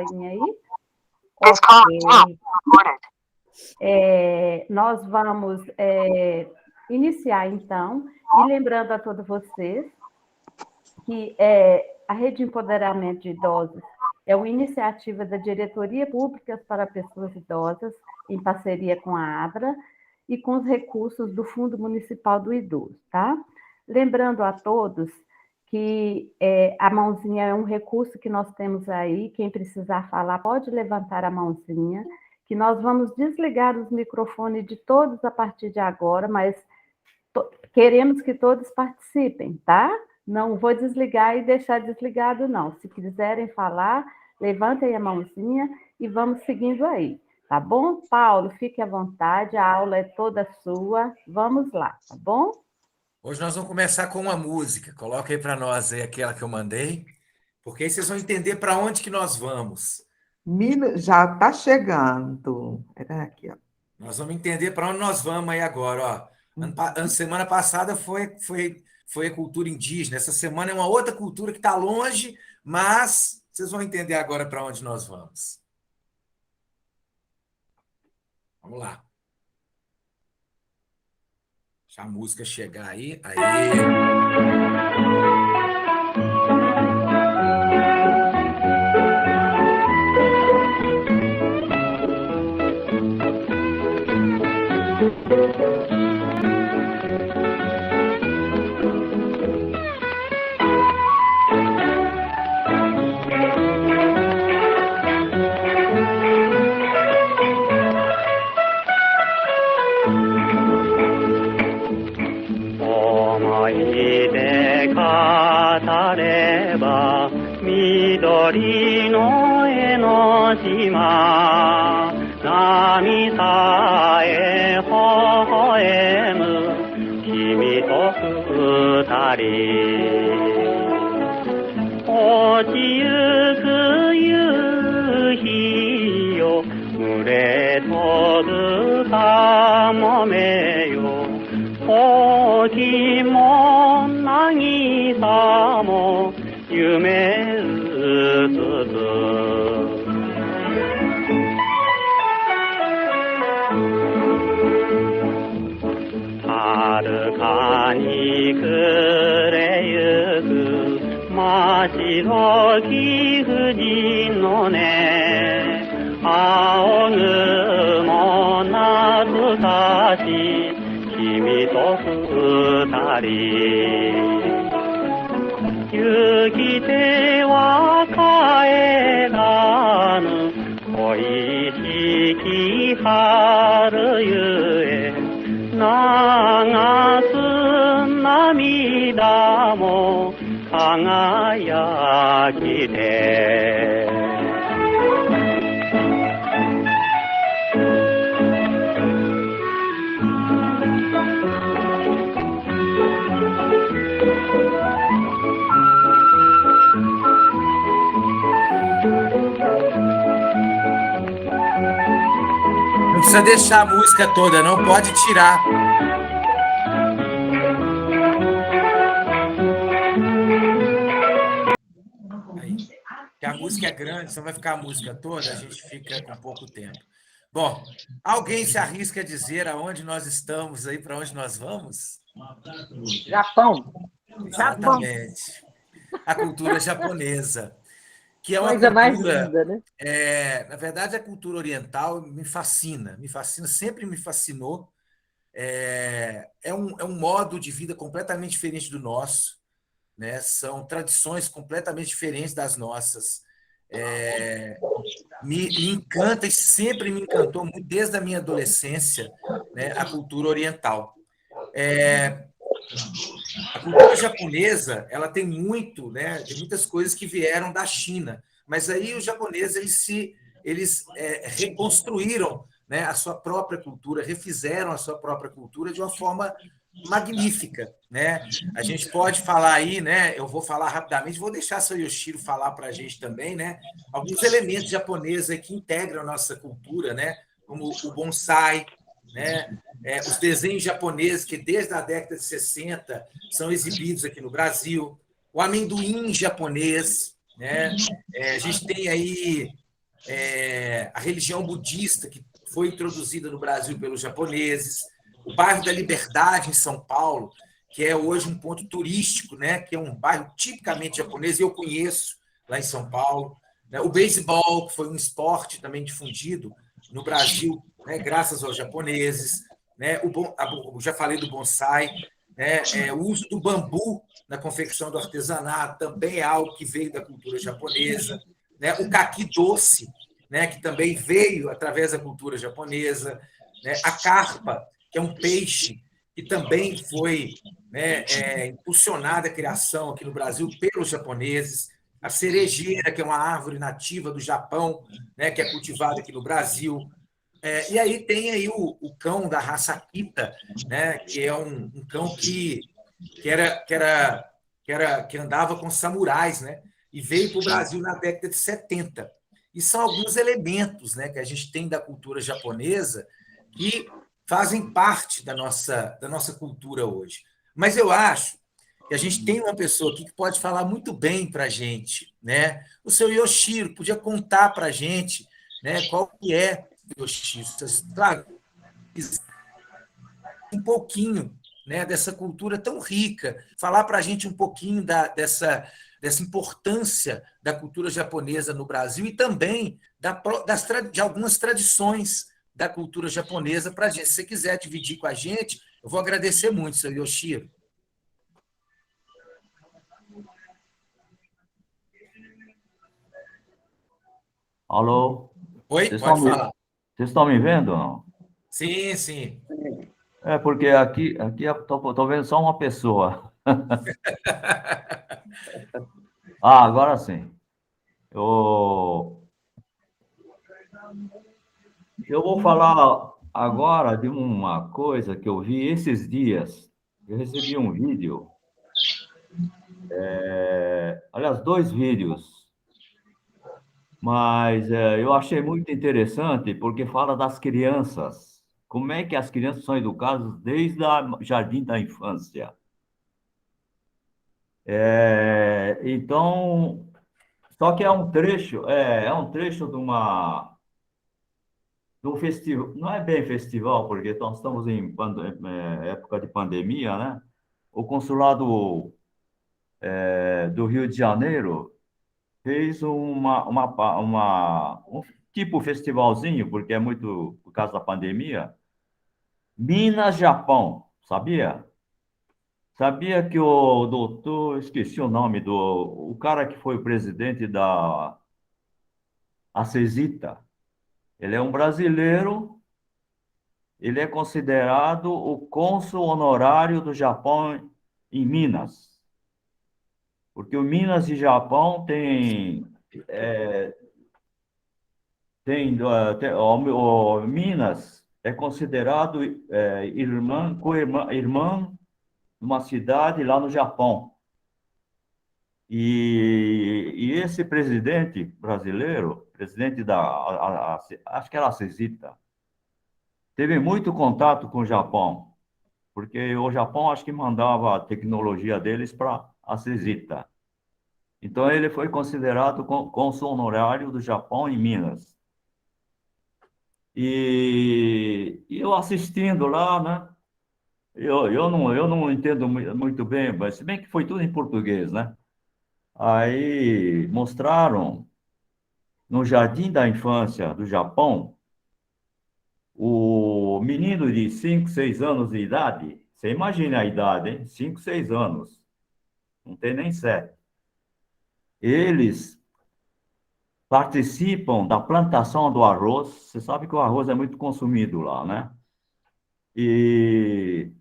aí? Ok. Nós vamos iniciar, então, e lembrando a todos vocês que a Rede de Empoderamento de Idosos é uma iniciativa da Diretoria Públicas para Pessoas Idosas, em parceria com a ABRA, e com os recursos do Fundo Municipal do Idoso, tá? Lembrando a todos que a mãozinha é um recurso que nós temos aí, quem precisar falar pode levantar a mãozinha, que nós vamos desligar os microfones de todos a partir de agora, mas queremos que todos participem, tá? Não vou desligar e deixar desligado, não. Se quiserem falar, levantem a mãozinha e vamos seguindo aí, tá bom? Paulo, fique à vontade, a aula é toda sua. Vamos lá, tá bom? Hoje nós vamos começar com uma música. Coloca aí para nós aí aquela que eu mandei, porque aí vocês vão entender para onde que nós vamos. Já está chegando. Era aqui, ó. Nós vamos entender para onde nós vamos aí agora, ó. Semana passada foi a cultura indígena. Essa semana é uma outra cultura que está longe, mas vocês vão entender agora para onde nós vamos. Vamos lá. Deixa a música chegar aí. Aí. Não precisa deixar a música toda, não pode tirar. Aí. Porque a música é grande, você vai ficar a música toda, a gente fica com pouco tempo. Bom, alguém se arrisca a dizer aonde nós estamos aí, para onde nós vamos? Japão. Exatamente. A cultura japonesa. Que é uma coisa cultura, mais linda, né? Na verdade, a cultura oriental me fascina, sempre me fascinou. É um modo de vida completamente diferente do nosso, né? São tradições completamente diferentes das nossas. Me encanta e sempre me encantou muito desde a minha adolescência, né, a cultura oriental. A cultura japonesa, ela tem muito, né, tem muitas coisas que vieram da China, mas aí os japoneses eles reconstruíram, né, a sua própria cultura, refizeram a sua própria cultura de uma forma magnífica, né? A gente pode falar aí, né? Eu vou falar rapidamente, vou deixar seu Yoshiro falar para a gente também, né? Alguns elementos japoneses que integram a nossa cultura, né? Como o bonsai, né? Os desenhos japoneses que desde a década de 60 são exibidos aqui no Brasil, o amendoim japonês, né? A gente tem aí a religião budista, que foi introduzida no Brasil pelos japoneses, o bairro da Liberdade, em São Paulo, que é hoje um ponto turístico, né? Que é um bairro tipicamente japonês, e eu conheço lá em São Paulo. Né? O beisebol, que foi um esporte também difundido no Brasil, né? Graças aos japoneses. Né? Já falei do bonsai. Né? O uso do bambu na confecção do artesanato também é algo que veio da cultura japonesa. Né? O caqui doce, né? Que também veio através da cultura japonesa. Né? A carpa, que é um peixe que também foi, né, impulsionada a criação aqui no Brasil pelos japoneses. A cerejeira, que é uma árvore nativa do Japão, né, que é cultivada aqui no Brasil. E aí tem aí o cão da raça Akita, né, que é um cão que andava com samurais, né, e veio para o Brasil na década de 70. E são alguns elementos, né, que a gente tem da cultura japonesa que fazem parte da nossa cultura hoje. Mas eu acho que a gente tem uma pessoa aqui que pode falar muito bem para a gente. Né? O seu Yoshiro podia contar para a gente, né, qual que é o Yoshiro. Claro, um pouquinho, né, dessa cultura tão rica, falar para a gente um pouquinho dessa importância da cultura japonesa no Brasil e também de algumas tradições da cultura japonesa para a gente. Se você quiser dividir com a gente, eu vou agradecer muito, seu Yoshiro. Alô? Oi, pode falar. Vocês estão me vendo ou não? Sim, sim. Porque aqui eu tô vendo só uma pessoa. Agora sim. Eu vou falar agora de uma coisa que eu vi esses dias. Eu recebi um vídeo, aliás, 2 vídeos, mas eu achei muito interessante porque fala das crianças. Como é que as crianças são educadas desde o jardim da infância? Então, só que é um trecho de um festival, não é bem festival, porque nós estamos em época de pandemia, né? O consulado do Rio de Janeiro fez um tipo festivalzinho, porque é muito por causa da pandemia. Minas, Japão, sabia? Sabia que o doutor, esqueci o nome o cara que foi o presidente da ACESITA, ele é um brasileiro, ele é considerado o cônsul honorário do Japão em Minas. Porque o Minas e Japão o Minas é considerado irmã de uma cidade lá no Japão. E esse presidente brasileiro, presidente acho que era a CESITA, teve muito contato com o Japão, porque o Japão acho que mandava a tecnologia deles para a CESITA. Então, ele foi considerado cônsul honorário do Japão em Minas. E eu assistindo lá, né? Eu não entendo muito bem, mas se bem que foi tudo em português, né? Aí mostraram no Jardim da Infância do Japão o menino de 5, 6 anos de idade. Você imagina a idade, hein? 5, 6 anos. Não tem nem 7. Eles participam da plantação do arroz. Você sabe que o arroz é muito consumido lá, né? E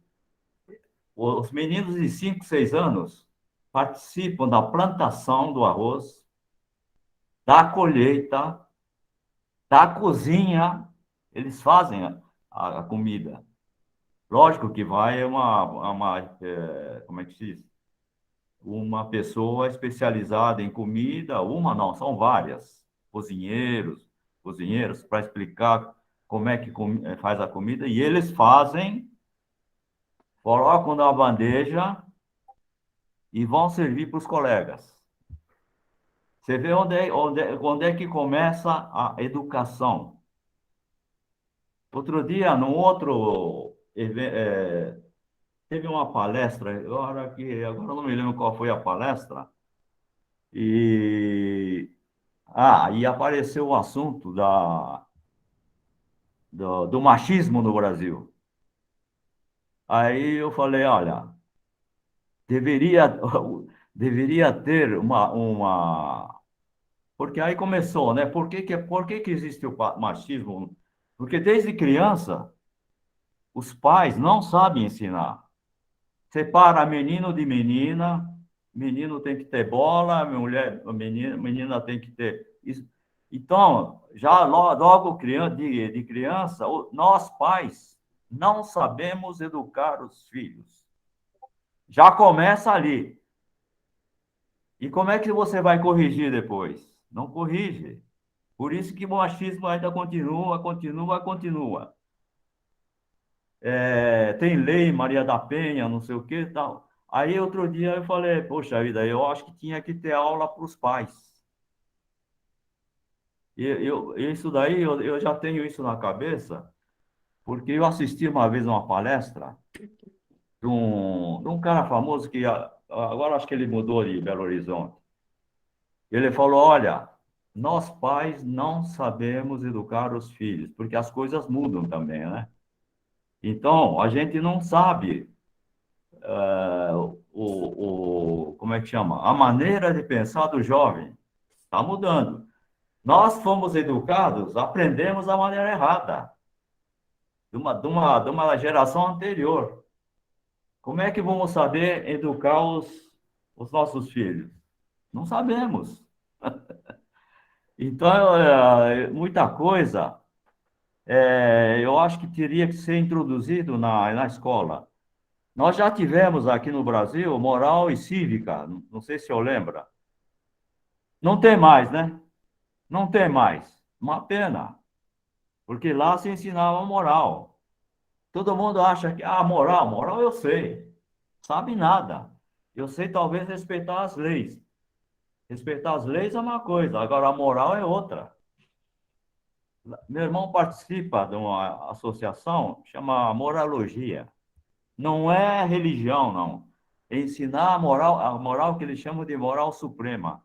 os meninos de 5, 6 anos participam da plantação do arroz, da colheita, da cozinha. Eles fazem a comida. Lógico que vai como é que se diz? Uma pessoa especializada em comida, uma não, são várias, cozinheiros, para explicar como é que faz a comida, e eles fazem, colocam na bandeja e vão servir para os colegas. Você vê onde é que começa a educação. Outro dia, num outro teve uma palestra, agora eu não me lembro qual foi a palestra, e, e apareceu o assunto do machismo no Brasil. Aí eu falei, olha, deveria, deveria ter uma... Porque aí começou, né? Por que que existe o machismo? Porque desde criança, os pais não sabem ensinar. Separa menino de menina, menino tem que ter bola, menina tem que ter isso. Então, já logo de criança, nós pais não sabemos educar os filhos. Já começa ali. E como é que você vai corrigir depois? Não corrige. Por isso que o machismo ainda continua. Tem lei, Maria da Penha, não sei o que e tal. Aí, outro dia, eu falei, poxa vida, eu acho que tinha que ter aula para os pais. Isso daí, eu já tenho isso na cabeça, porque eu assisti uma vez uma palestra de um cara famoso que agora acho que ele mudou de Belo Horizonte. Ele falou, olha, nós pais não sabemos educar os filhos, porque as coisas mudam também, né? Então, a gente não sabe como é que chama? A maneira de pensar do jovem está mudando. Nós fomos educados, aprendemos a maneira errada, de uma geração anterior. Como é que vamos saber educar os nossos filhos? Não sabemos. Então, muita coisa, eu acho que teria que ser introduzido na escola. Nós já tivemos aqui no Brasil moral e cívica, não sei se eu lembra. Não tem mais, né? Não tem mais. Uma pena, porque lá se ensinava moral. Todo mundo acha que, moral eu sei. Sabe nada. Eu sei talvez respeitar as leis. Respeitar as leis é uma coisa, agora a moral é outra. Meu irmão participa de uma associação que chama Moralogia. Não é religião, não. É ensinar a moral que eles chamam de moral suprema.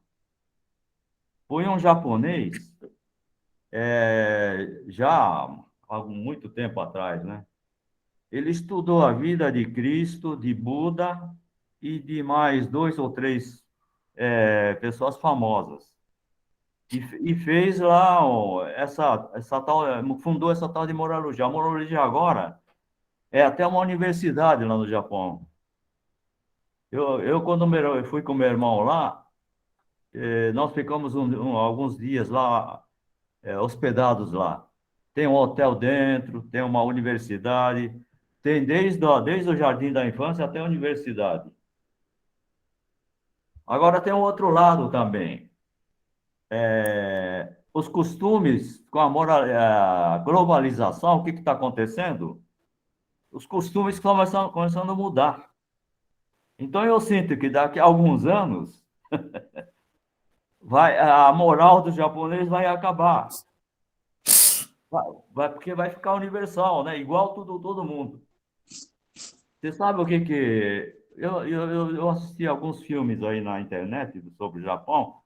Foi um japonês, já há muito tempo atrás, né? Ele estudou a vida de Cristo, de Buda e de mais 2 ou 3 pessoas famosas. E fez lá essa tal, fundou essa tal de moralogia. A moralogia agora é até uma universidade lá no Japão. Quando eu fui com meu irmão lá, nós ficamos alguns dias lá, hospedados lá. Tem um hotel dentro, tem uma universidade, tem desde o jardim da infância até a universidade. Agora tem um outro lado também. Os costumes com a globalização, o que está acontecendo? Os costumes estão começando a mudar. Então, eu sinto que daqui a alguns anos, a moral do japonês vai acabar. Porque vai ficar universal, né? Igual todo mundo. Você sabe o que... Eu assisti alguns filmes aí na internet sobre o Japão.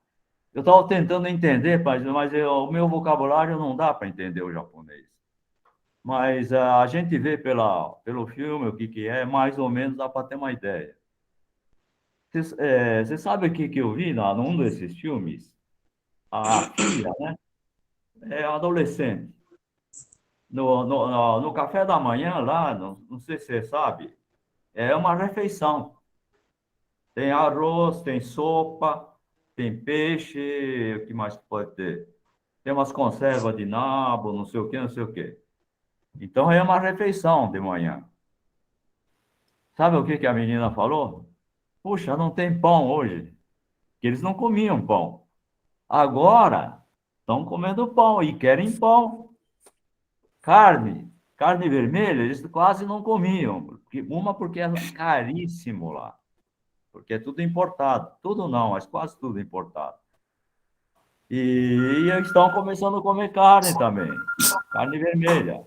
Eu estava tentando entender, mas o meu vocabulário não dá para entender o japonês. Mas a gente vê pelo filme o que é, mais ou menos dá para ter uma ideia. Você sabe o que eu vi num desses filmes? A filha, né? É adolescente. No café da manhã lá, não sei se você sabe, é uma refeição. Tem arroz, tem sopa, tem peixe, o que mais pode ter? Tem umas conservas de nabo, não sei o que, não sei o que. Então é uma refeição de manhã. Sabe o que a menina falou? Puxa, não tem pão hoje. Que eles não comiam pão. Agora estão comendo pão e querem pão. Carne vermelha, eles quase não comiam. Porque é caríssimo lá. Porque é tudo importado. Tudo não, mas quase tudo importado. E estão começando a comer carne também, carne vermelha,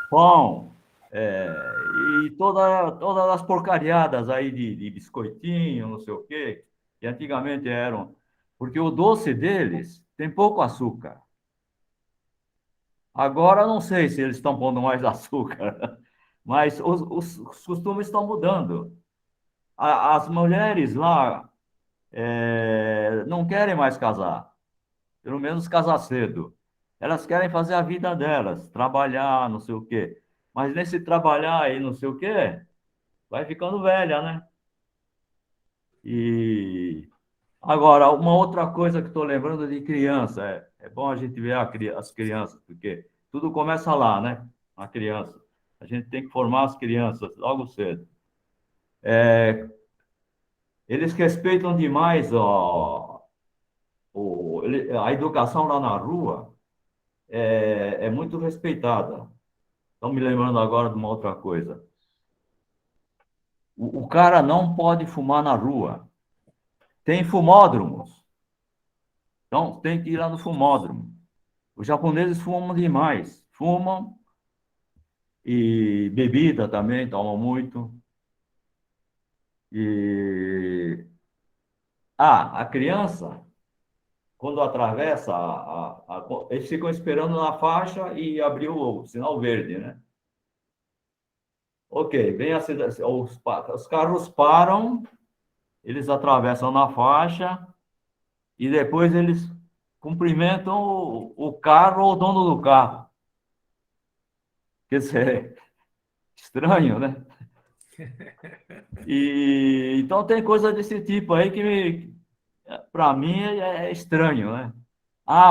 pão, e todas as porcariadas aí de biscoitinho, não sei o quê, que antigamente eram... Porque o doce deles tem pouco açúcar. Agora, não sei se eles estão pondo mais açúcar, mas os costumes estão mudando. As mulheres lá não querem mais casar, pelo menos casar cedo. Elas querem fazer a vida delas, trabalhar, não sei o quê. Mas nesse trabalhar e não sei o quê, vai ficando velha, né? E agora, uma outra coisa que estou lembrando de criança, é bom a gente ver as crianças, porque tudo começa lá, né? Na criança. A gente tem que formar as crianças logo cedo. Eles respeitam demais a educação lá na rua, é muito respeitada. Estão me lembrando agora de uma outra coisa. O cara não pode fumar na rua. Tem fumódromos. Então, tem que ir lá no fumódromo. Os japoneses fumam demais. Fumam e bebida também, tomam muito. E... a criança, quando atravessa, eles ficam esperando na faixa e abrir o sinal verde, né? Ok, vem os carros param, eles atravessam na faixa e depois eles cumprimentam o carro ou o dono do carro. Quer dizer, estranho, né? E então tem coisa desse tipo aí que para mim é estranho, né?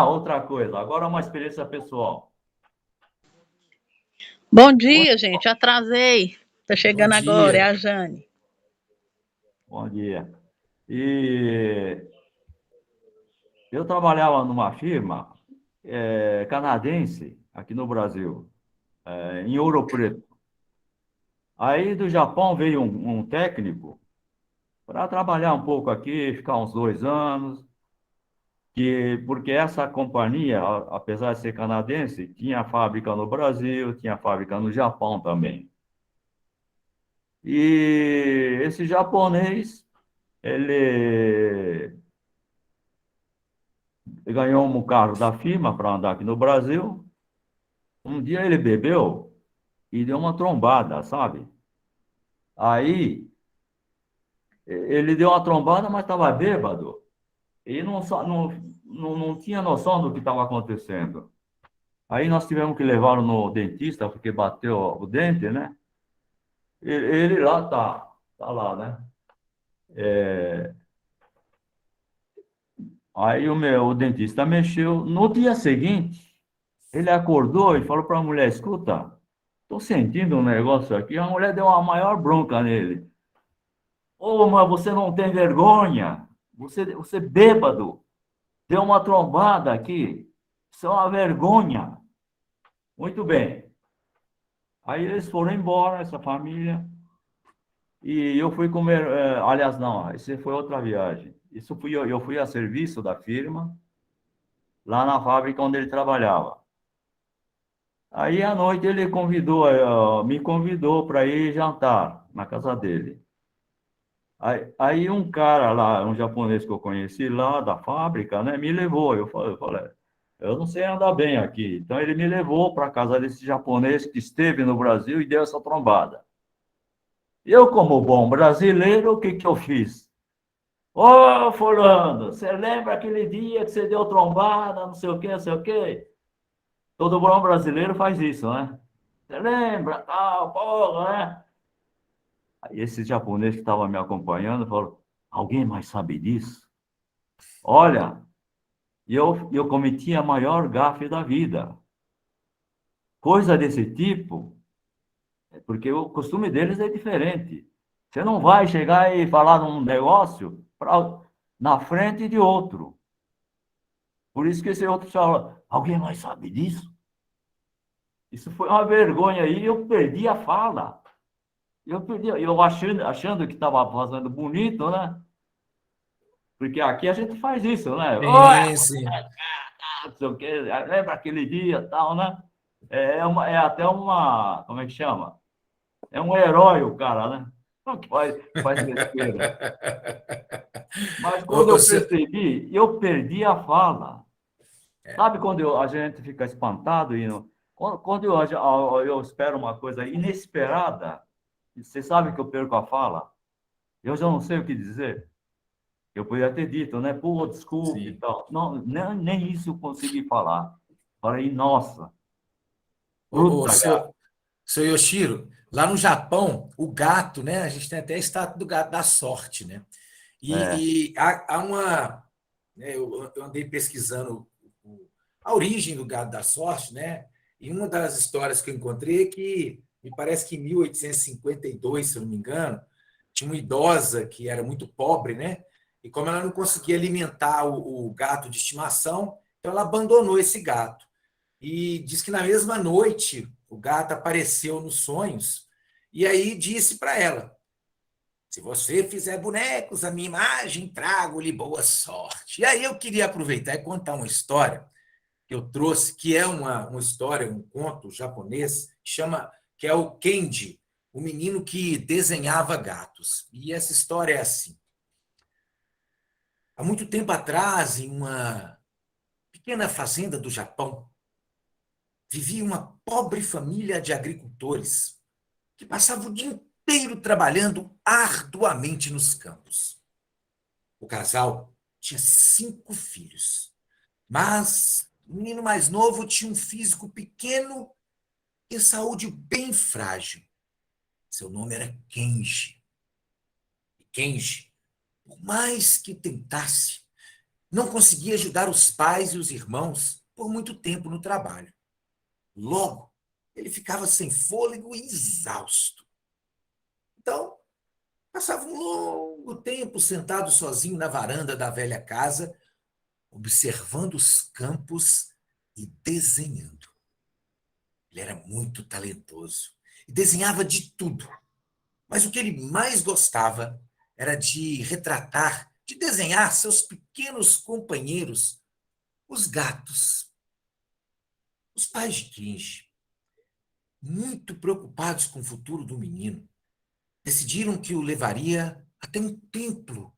Outra coisa, agora uma experiência pessoal. Bom dia, gente. Atrasei. Tá chegando Bom agora, é dia. a Jane. Bom dia. E eu trabalhava numa firma canadense aqui no Brasil, em Ouro Preto. Aí do Japão veio um técnico para trabalhar um pouco aqui, ficar uns 2 anos, porque essa companhia, apesar de ser canadense, tinha fábrica no Brasil, tinha fábrica no Japão também. E esse japonês, ele ganhou um carro da firma para andar aqui no Brasil. Um dia ele bebeu e deu uma trombada, sabe? Aí ele deu uma trombada, mas estava bêbado e não tinha noção do que estava acontecendo. Aí nós tivemos que levá-lo no dentista, porque bateu o dente, né? Ele lá tá lá, né? Aí o dentista mexeu. No dia seguinte, ele acordou e falou para a mulher: escuta, estou sentindo um negócio aqui. A mulher deu uma maior bronca nele. Mas você não tem vergonha? Você bêbado, deu uma trombada aqui. Isso é uma vergonha. Muito bem. Aí eles foram embora, essa família. E eu fui comer. Aliás, não, essa foi outra viagem. Isso eu fui a serviço da firma, lá na fábrica onde ele trabalhava. Aí à noite ele me convidou para ir jantar na casa dele. Aí um cara lá, um japonês que eu conheci lá da fábrica, né, me levou. Eu falei, eu não sei andar bem aqui. Então ele me levou para a casa desse japonês que esteve no Brasil e deu essa trombada. Eu, como bom brasileiro, o que eu fiz? Fulano, você lembra aquele dia que você deu trombada, não sei o quê, não sei o quê? Todo bom brasileiro faz isso, né? Você lembra, tal, porra, né? Aí esse japonês que estava me acompanhando falou: alguém mais sabe disso? Olha, eu cometi a maior gafe da vida. Coisa desse tipo, porque o costume deles é diferente. Você não vai chegar e falar num negócio na frente de outro. Por isso que esse outro fala: alguém mais sabe disso? Isso foi uma vergonha aí, eu perdi a fala. Eu achando que estava fazendo bonito, né? Porque aqui a gente faz isso, né? Oi, Sim, sim. não sei o quê, lembra aquele dia e tal, né? É até uma, como é que chama? É um herói o cara, né? Não faz besteira. Mas quando Ô, eu percebi, eu perdi a fala. Sabe quando a gente fica espantado e quando eu espero uma coisa inesperada, você sabe que eu perco a fala? Eu já não sei o que dizer. Eu podia ter dito, né? Pô, desculpe e sim. tal. Não, nem isso eu consegui falar. Falei, nossa, Ô, puta, seu Yoshiro, lá no Japão, o gato, né? A gente tem até a estátua do gato da sorte, né? é, E há uma. Né, eu andei pesquisando a origem do gado da sorte, né? E uma das histórias que eu encontrei é que, me parece que em 1852, se eu não me engano, tinha uma idosa que era muito pobre, né? E como ela não conseguia alimentar o gato de estimação, então ela abandonou esse gato. E diz que na mesma noite o gato apareceu nos sonhos e aí disse para ela: se você fizer bonecos, a minha imagem, trago-lhe boa sorte. E aí eu queria aproveitar e contar uma história que eu trouxe, que é uma história, um conto japonês, que é o Kenji, o menino que desenhava gatos. E essa história é assim. Há muito tempo atrás, em uma pequena fazenda do Japão, vivia uma pobre família de agricultores que passava o dia inteiro trabalhando arduamente nos campos. O casal tinha 5 filhos, mas o menino mais novo tinha um físico pequeno e saúde bem frágil. Seu nome era Kenji. E Kenji, por mais que tentasse, não conseguia ajudar os pais e os irmãos por muito tempo no trabalho. Logo, ele ficava sem fôlego e exausto. Então, passava um longo tempo sentado sozinho na varanda da velha casa, observando os campos e desenhando. Ele era muito talentoso e desenhava de tudo. Mas o que ele mais gostava era de retratar, de desenhar seus pequenos companheiros, os gatos. Os pais de Kenji, muito preocupados com o futuro do menino, decidiram que o levaria até um templo,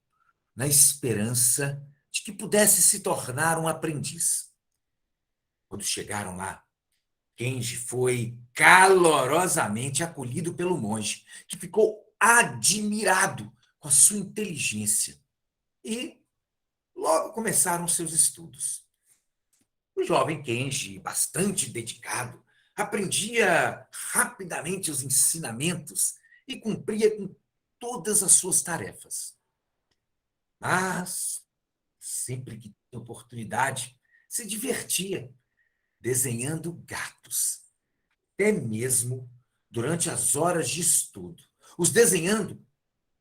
na esperança de que pudesse se tornar um aprendiz. Quando chegaram lá, Kenji foi calorosamente acolhido pelo monge, que ficou admirado com a sua inteligência. E logo começaram seus estudos. O jovem Kenji, bastante dedicado, aprendia rapidamente os ensinamentos e cumpria com todas as suas tarefas. Mas, sempre que tinha oportunidade, se divertia desenhando gatos, até mesmo durante as horas de estudo, os desenhando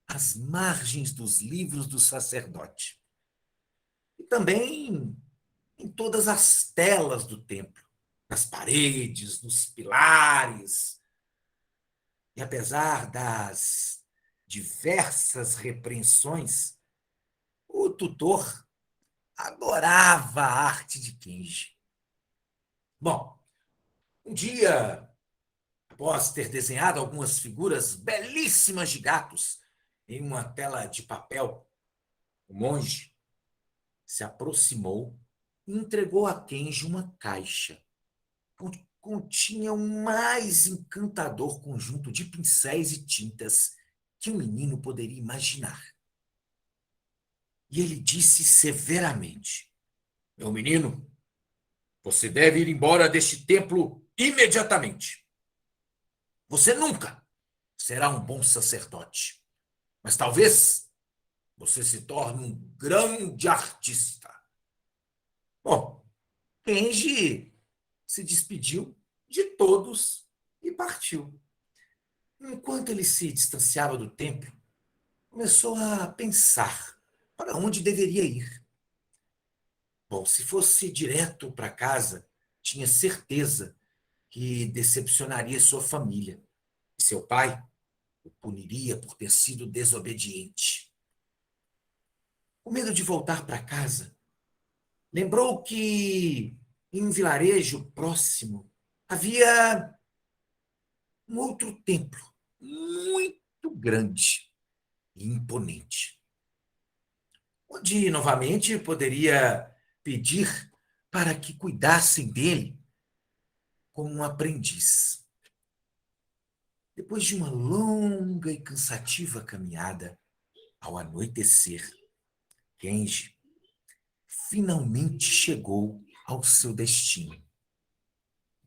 às margens dos livros do sacerdote. E também em todas as telas do templo, nas paredes, nos pilares. E apesar das diversas repreensões, o tutor adorava a arte de Kenji. Bom, um dia, após ter desenhado algumas figuras belíssimas de gatos em uma tela de papel, o monge se aproximou e entregou a Kenji uma caixa. Continha o mais encantador conjunto de pincéis e tintas que um menino poderia imaginar. E ele disse severamente: meu menino, você deve ir embora deste templo imediatamente. Você nunca será um bom sacerdote, mas talvez você se torne um grande artista. Bom, Kenji se despediu de todos e partiu. Enquanto ele se distanciava do templo, começou a pensar para onde deveria ir. Bom, se fosse direto para casa, tinha certeza que decepcionaria sua família. E seu pai o puniria por ter sido desobediente. Com medo de voltar para casa, lembrou que em um vilarejo próximo havia um outro templo muito grande e imponente, onde novamente poderia pedir para que cuidassem dele como um aprendiz. Depois de uma longa e cansativa caminhada, ao anoitecer, Kenji finalmente chegou ao seu destino.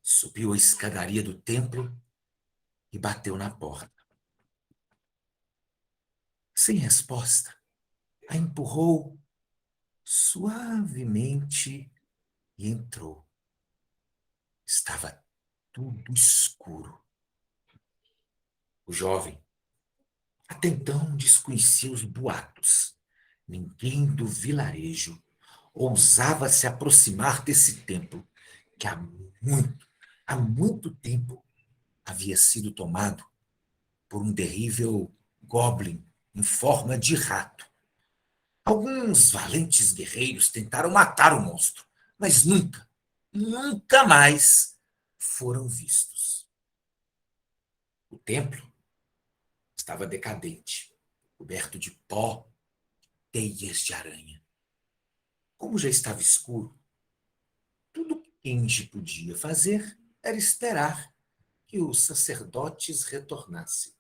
Subiu a escadaria do templo e bateu na porta. Sem resposta, a empurrou suavemente e entrou. Estava tudo escuro. O jovem até então desconhecia os boatos. Ninguém do vilarejo ousava se aproximar desse templo que há muito tempo havia sido tomado por um terrível goblin em forma de rato. Alguns valentes guerreiros tentaram matar o monstro, mas nunca mais foram vistos. O templo estava decadente, coberto de pó, teias de aranha. Como já estava escuro, tudo que Kenji podia fazer era esperar que os sacerdotes retornassem.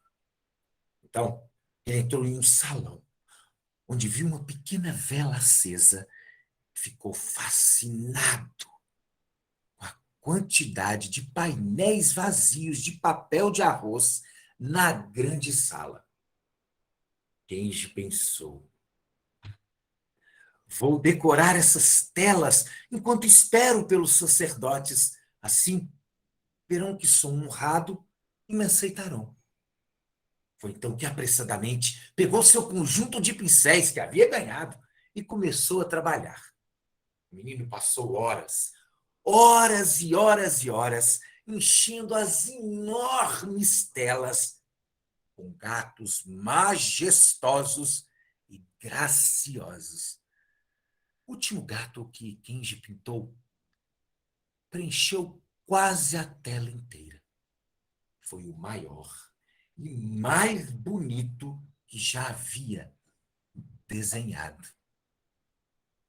Então, ele entrou em um salão, onde viu uma pequena vela acesa e ficou fascinado com a quantidade de painéis vazios de papel de arroz na grande sala. Kenji pensou: vou decorar essas telas enquanto espero pelos sacerdotes. Assim, verão que sou honrado e me aceitarão. Foi então que apressadamente pegou seu conjunto de pincéis que havia ganhado e começou a trabalhar. O menino passou horas e horas e horas, enchendo as enormes telas com gatos majestosos e graciosos. O último gato que Kenji pintou preencheu quase a tela inteira. Foi o maior e mais bonito que já havia desenhado.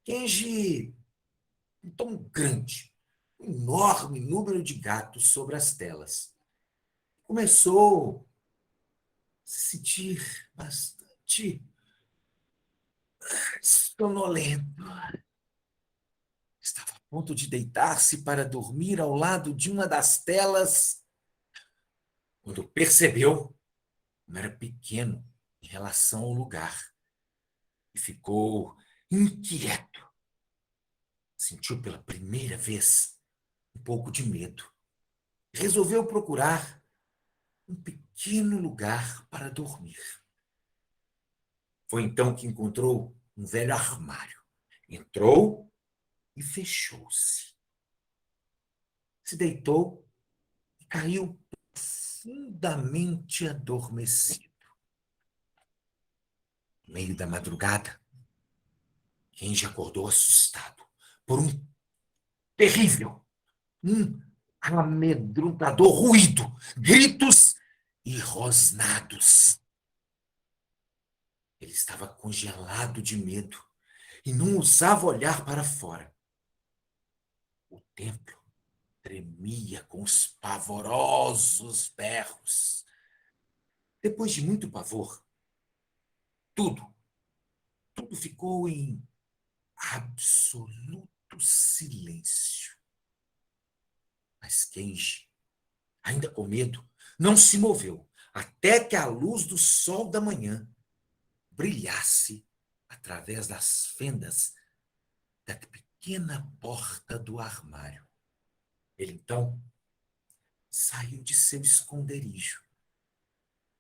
Kenji pintou um enorme número de gatos sobre as telas. Começou a se sentir bastante sonolento. Estava a ponto de deitar-se para dormir ao lado de uma das telas, quando percebeu como era pequeno em relação ao lugar e ficou inquieto. Sentiu pela primeira vez um pouco de medo. Resolveu procurar um pequeno lugar para dormir. Foi então que encontrou um velho armário. Entrou e fechou-se. Se deitou e caiu profundamente adormecido. No meio da madrugada, Kenji acordou assustado por um terrível, um amedrontador ruído, gritos e rosnados. Ele estava congelado de medo e não ousava olhar para fora. O templo tremia com os pavorosos berros. Depois de muito pavor, tudo ficou em absoluto silêncio. Mas Kenji, ainda com medo, não se moveu até que a luz do sol da manhã brilhasse através das fendas da pequena porta do armário. Ele então saiu de seu esconderijo,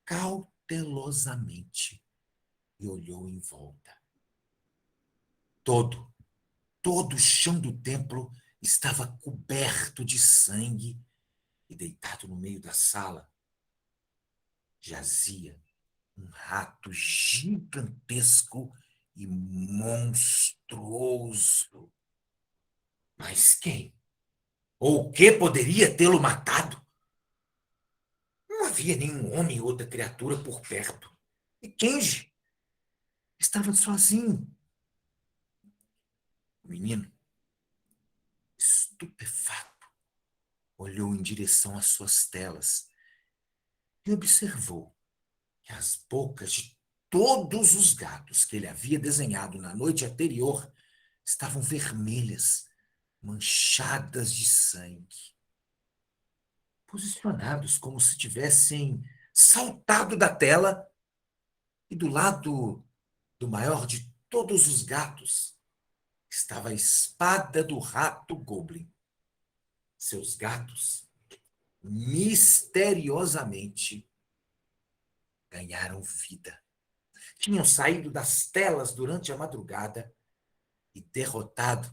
cautelosamente, e olhou em volta. Todo o chão do templo estava coberto de sangue e deitado no meio da sala jazia um rato gigantesco e monstruoso. Mas quem? Ou o que poderia tê-lo matado? Não havia nenhum homem ou outra criatura por perto. E Kenji estava sozinho. O menino, estupefato, olhou em direção às suas telas e observou que as bocas de todos os gatos que ele havia desenhado na noite anterior estavam vermelhas, manchadas de sangue, posicionados como se tivessem saltado da tela, e do lado do maior de todos os gatos estava a espada do rato Goblin. Seus gatos, misteriosamente, ganharam vida. Tinham saído das telas durante a madrugada e derrotado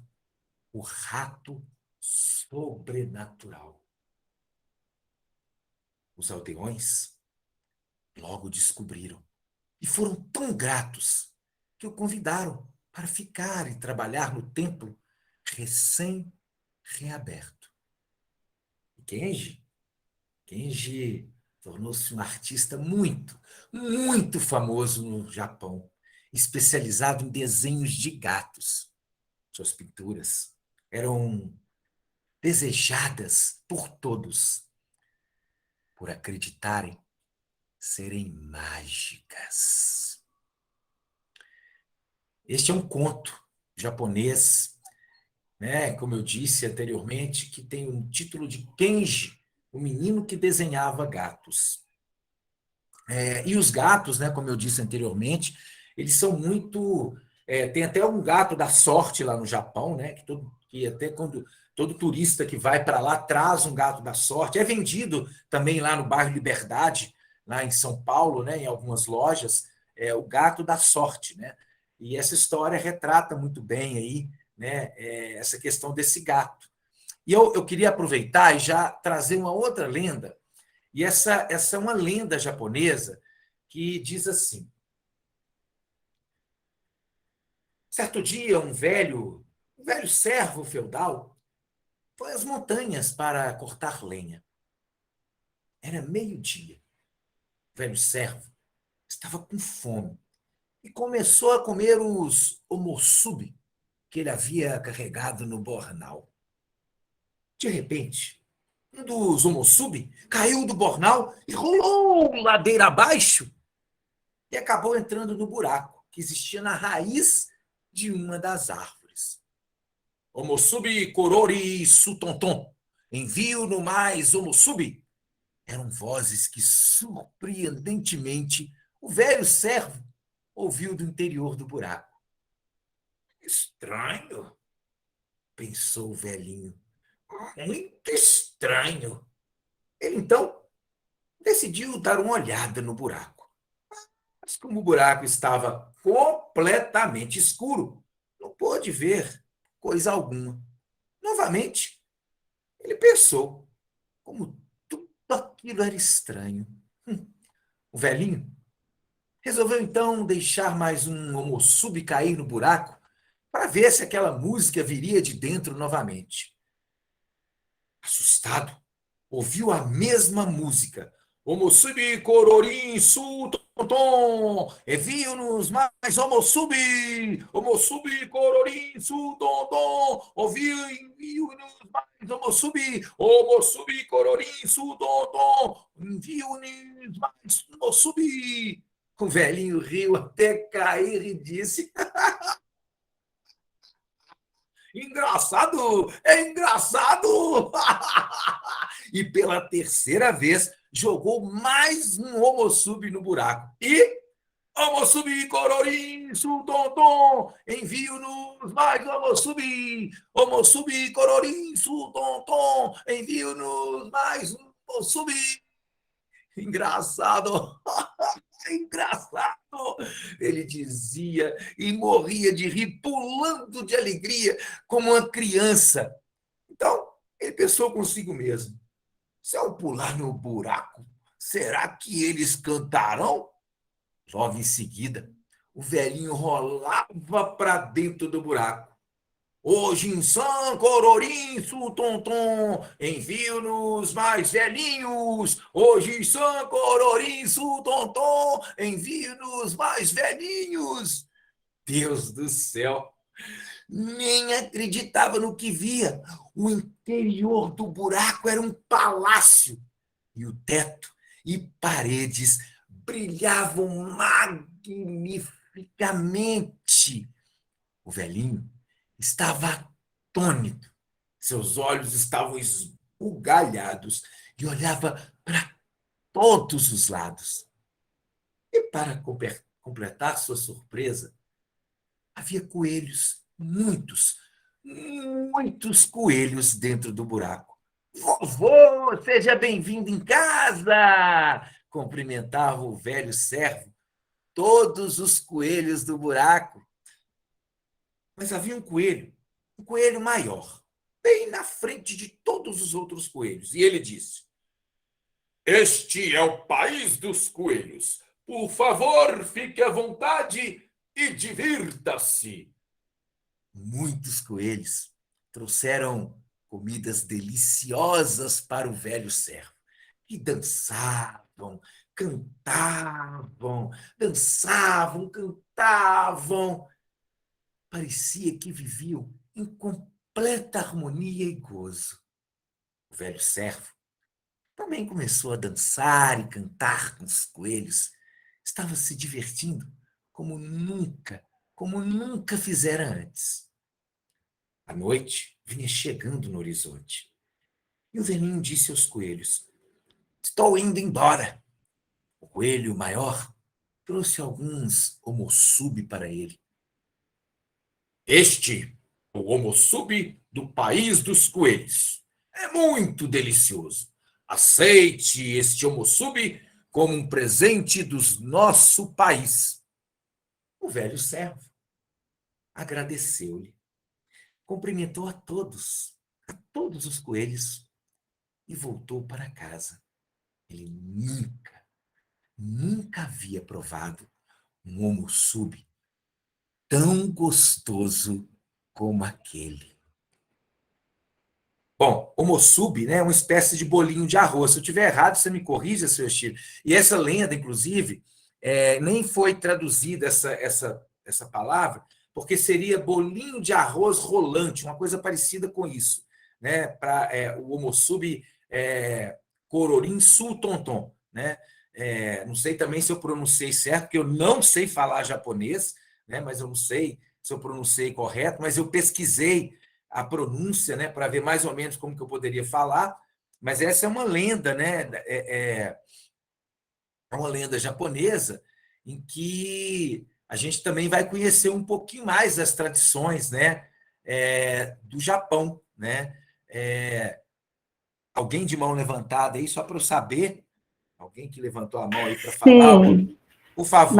o rato sobrenatural. Os aldeões logo descobriram e foram tão gratos que o convidaram para ficar e trabalhar no templo recém-reaberto. E Kenji tornou-se um artista muito, muito famoso no Japão, especializado em desenhos de gatos. Suas pinturas eram desejadas por todos, por acreditarem serem mágicas. Este é um conto japonês, né, como eu disse anteriormente, que tem um título de Kenji, o menino que desenhava gatos. E os gatos, né, como eu disse anteriormente, eles são muito... tem até um gato da sorte lá no Japão, né, que até quando todo turista que vai para lá traz um gato da sorte. É vendido também lá no bairro Liberdade, lá em São Paulo, né, em algumas lojas, o gato da sorte, né? E essa história retrata muito bem aí, né, essa questão desse gato. E eu queria aproveitar e já trazer uma outra lenda. E essa é uma lenda japonesa que diz assim: certo dia, um velho servo feudal foi às montanhas para cortar lenha. Era meio-dia. O velho servo estava com fome e começou a comer os omosubi que ele havia carregado no bornal. De repente, um dos omosubi caiu do bornal e rolou ladeira abaixo e acabou entrando no buraco que existia na raiz de uma das árvores. Omosubi korori sutonton. Envio no mais omosubi. Eram vozes que, surpreendentemente, o velho servo ouviu do interior do buraco. Estranho, pensou o velhinho. Muito estranho. Ele, então, decidiu dar uma olhada no buraco. Mas como o buraco estava completamente escuro, não pôde ver coisa alguma. Novamente, ele pensou como tudo aquilo era estranho. O velhinho resolveu, então, deixar mais um omosubi cair no buraco para ver se aquela música viria de dentro novamente. Assustado, ouviu a mesma música. Omosubi cororim su tom, envio-nos mais omosubi, omosubi cororim su tom, envio-nos mais omosubi cororim su tom, envio-nos mais omosubi. O velhinho riu até cair e disse: engraçado, é engraçado! E pela terceira vez jogou mais um omosubi no buraco. E omosubi cororim sultonton, envio-nos mais omosubi cororim sultonton, envio-nos mais um omosubi. Engraçado! Engraçado! Ele dizia e morria de rir, pulando de alegria, como uma criança. Então, ele pensou consigo mesmo: se eu pular no buraco, será que eles cantarão? Logo em seguida, o velhinho rolava para dentro do buraco. Hoje em São Cororim, Tonton, envio-nos mais velhinhos. Hoje em São Cororim, Tonton, envio-nos mais velhinhos. Deus do céu, nem acreditava no que via. O interior do buraco era um palácio. E o teto e paredes brilhavam magnificamente. O velhinho estava atônito. Seus olhos estavam esbugalhados e olhava para todos os lados. E para completar sua surpresa, havia coelhos, muitos coelhos dentro do buraco. Vovô, seja bem-vindo em casa! Cumprimentava o velho servo todos os coelhos do buraco. Mas havia um coelho maior, bem na frente de todos os outros coelhos. E ele disse: Este é o país dos coelhos. Por favor, fique à vontade e divirta-se. Muitos coelhos trouxeram comidas deliciosas para o velho servo. E dançavam, cantavam, cantavam. Parecia que viviam em completa harmonia e gozo. O velho servo também começou a dançar e cantar com os coelhos. Estava se divertindo como nunca fizera antes. A noite vinha chegando no horizonte. E o velhinho disse aos coelhos: Estou indo embora. O coelho maior trouxe alguns omossub para ele. Este é o omossub do país dos coelhos. É muito delicioso. Aceite este omossub como um presente do nosso país. O velho servo agradeceu-lhe, cumprimentou a todos os coelhos e voltou para casa. Ele nunca havia provado um omossub tão gostoso como aquele. Bom, omossub, né, é uma espécie de bolinho de arroz. Se eu estiver errado, você me corrija, seu Estilo. E essa lenda, inclusive, nem foi traduzida essa palavra, porque seria bolinho de arroz rolante, uma coisa parecida com isso, né? Para o omossub Cororim Tonton, né? Não sei também se eu pronunciei certo, porque eu não sei falar japonês, né? Mas eu não sei se eu pronunciei correto, mas eu pesquisei a pronúncia, né, para ver mais ou menos como que eu poderia falar. Mas essa é uma lenda, né? É uma lenda japonesa em que a gente também vai conhecer um pouquinho mais das tradições, né, do Japão, né? Alguém de mão levantada aí, só para eu saber, alguém que levantou a mão aí para falar, Sim. por favor.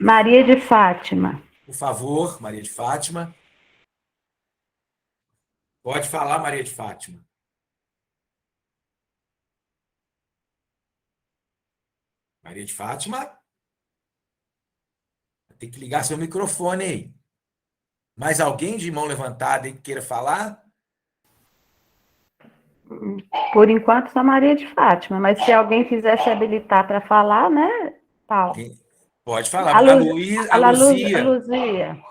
Maria de Fátima. Por favor, Maria de Fátima. Pode falar, Maria de Fátima. Maria de Fátima? Tem que ligar seu microfone aí. Mais alguém de mão levantada aí que queira falar? Por enquanto, só Maria de Fátima, mas se alguém quiser se habilitar para falar, né, Paulo? Pode falar. A Luzia. Luzia.